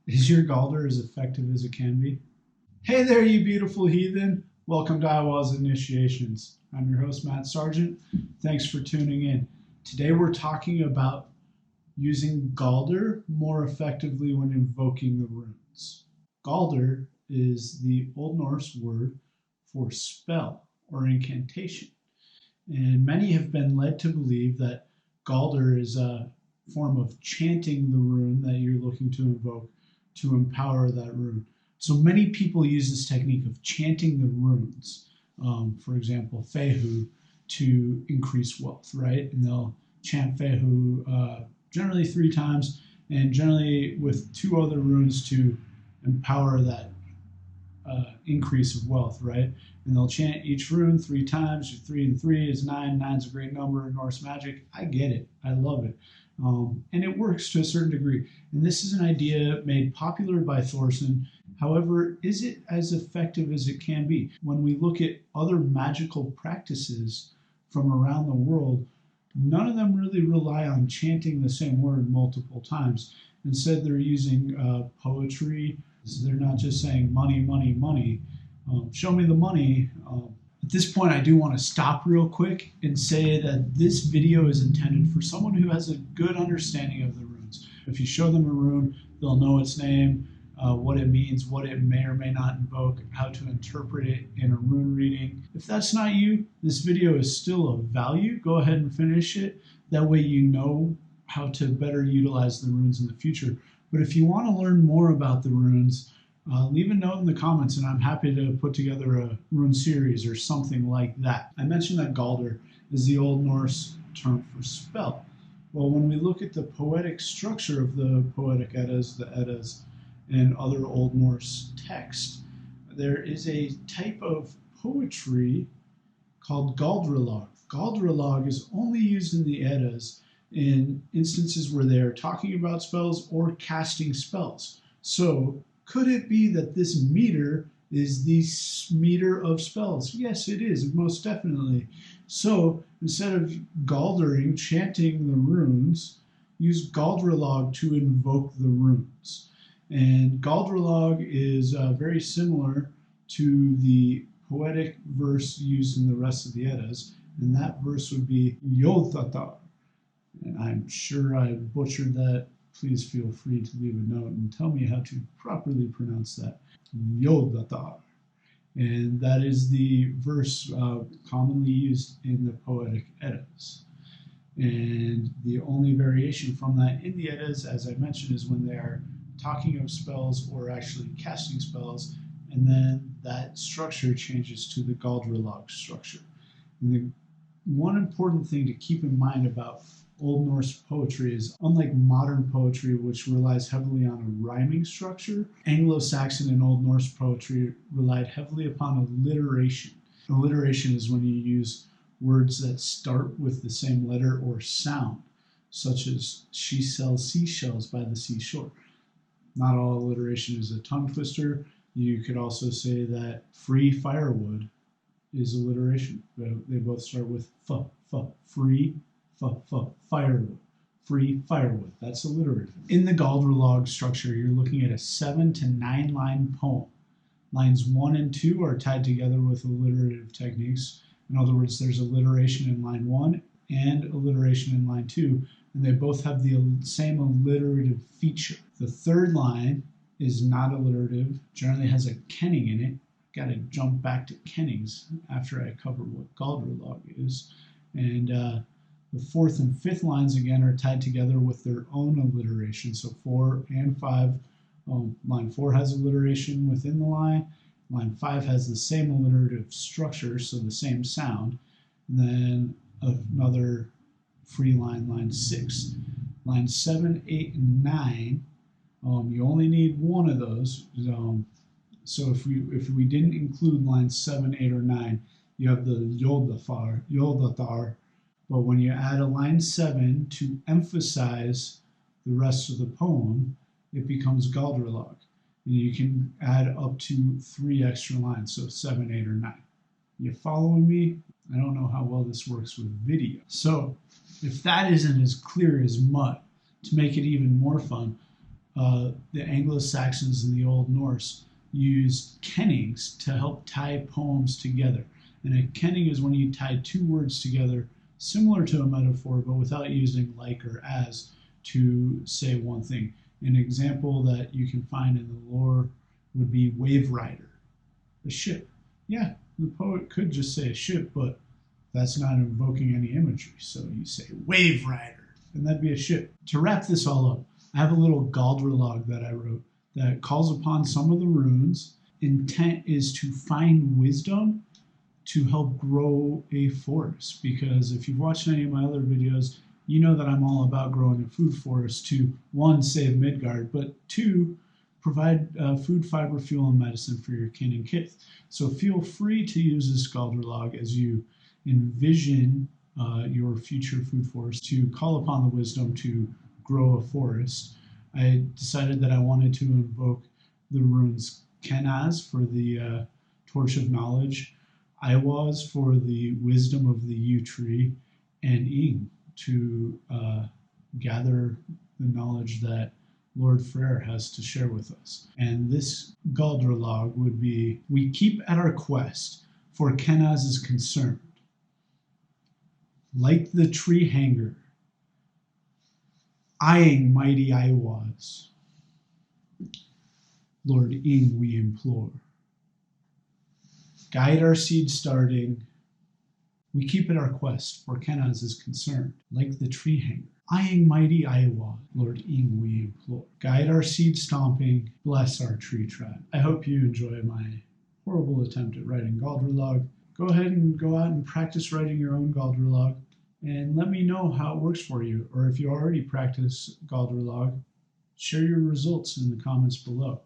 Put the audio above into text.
Is your Galdr as effective as it can be? Hey there, you beautiful heathen. Welcome to Iowa's Initiations. I'm your host, Matt Sargent. Thanks for tuning in. Today we're talking about using Galdr more effectively when invoking the runes. Galdr is the Old Norse word for spell or incantation. And many have been led to believe that Galdr is a form of chanting the rune that you're looking to invoke to empower that rune. So many people use this technique of chanting the runes, for example, Fehu, to increase wealth, right? And they'll chant Fehu generally 3 times, and generally with 2 other runes to empower that increase of wealth, right? And they'll chant each rune 3 times. 3 and 3 is 9. 9 is a great number in Norse magic. I get it. I love it. And it works to a certain degree. And this is an idea made popular by Thorson. However, is it as effective as it can be? When we look at other magical practices from around the world, none of them really rely on chanting the same word multiple times. Instead, they're using poetry. So they're not just saying money, money, money. Show me the money. At this point, I do want to stop real quick and say that this video is intended for someone who has a good understanding of the runes. If you show them a rune, they'll know its name, what it means, what it may or may not invoke, how to interpret it in a rune reading. If that's not you, this video is still of value. Go ahead and finish it. That way you know how to better utilize the runes in the future. But if you want to learn more about the runes, leave a note in the comments and I'm happy to put together a rune series or something like that. I mentioned that Galdr is the Old Norse term for spell. Well, when we look at the poetic structure of the Poetic Eddas, the Eddas, and other Old Norse texts, there is a type of poetry called Galdralog. Galdralog is only used in the Eddas in instances where they are talking about spells or casting spells. So could it be that this meter is the meter of spells? Yes, it is, most definitely. So instead of Galdring, chanting the runes, use Galdralog to invoke the runes. And Galdralog is very similar to the poetic verse used in the rest of the Eddas, and that verse would be Yodhatar. And I'm sure I butchered that. Please feel free to leave a note and tell me how to properly pronounce that. Yodhatar. And that is the verse commonly used in the Poetic Eddas. And the only variation from that in the Eddas, as I mentioned, is when they are talking of spells or actually casting spells, and then that structure changes to the Galdralog structure. And the one important thing to keep in mind about Old Norse poetry is, unlike modern poetry, which relies heavily on a rhyming structure, Anglo-Saxon and Old Norse poetry relied heavily upon alliteration. Alliteration is when you use words that start with the same letter or sound, such as she sells seashells by the seashore. Not all alliteration is a tongue twister. You could also say that free firewood is alliteration. They both start with free, firewood. Free firewood. That's alliterative. In the Galdralog structure, you're looking at a 7 to 9 line poem. Lines 1 and 2 are tied together with alliterative techniques. In other words, there's alliteration in line 1 and alliteration in line 2, and they both have the same alliterative feature. The third line is not alliterative, generally has a kenning in it. Got to jump back to kennings after I cover what Galdralog is. And the fourth and fifth lines, again, are tied together with their own alliteration. So 4 and 5, line 4 has alliteration within the line. Line 5 has the same alliterative structure, so the same sound. And then another free line, line 6. Lines 7, 8, and 9, you only need one of those. So if we didn't include lines 7, 8, or 9, you have the Yodhatar. But when you add a line 7 to emphasize the rest of the poem, it becomes Galdralog. And you can add up to 3 extra lines, so 7, 8, or 9. You following me? I don't know how well this works with video. So if that isn't as clear as mud, to make it even more fun, the Anglo-Saxons and the Old Norse used kennings to help tie poems together. And a kenning is when you tie two words together, similar to a metaphor, but without using like or as to say one thing. An example that you can find in the lore would be wave rider, a ship. Yeah, the poet could just say a ship, but that's not invoking any imagery. So you say wave rider, and that'd be a ship. To wrap this all up, I have a little Galdralog that I wrote that calls upon some of the runes. Intent is to find wisdom to help grow a forest, because if you've watched any of my other videos, you know that I'm all about growing a food forest to, one, save Midgard, but two, provide food, fiber, fuel, and medicine for your kin and kith. So feel free to use this Galdralog as you envision your future food forest to call upon the wisdom to grow a forest. I decided that I wanted to invoke the runes Kenaz for the Torch of Knowledge, Iwaz for the wisdom of the yew tree, and Ing to gather the knowledge that Lord Freyr has to share with us. And this Galdralog would be, we keep at our quest, for Kenaz is concerned. Like the tree hanger, eyeing mighty Iwaz, Lord Ing we implore. Guide our seed starting, we keep at our quest, for Kenaz is concerned. Like the tree hanger, eyeing mighty Iwaz, Lord Ing we implore. Guide our seed stomping, bless our tree tribe. I hope you enjoy my horrible attempt at writing Galdralog. Go ahead and go out and practice writing your own Galdralog, and let me know how it works for you. Or if you already practice Galdralog, share your results in the comments below.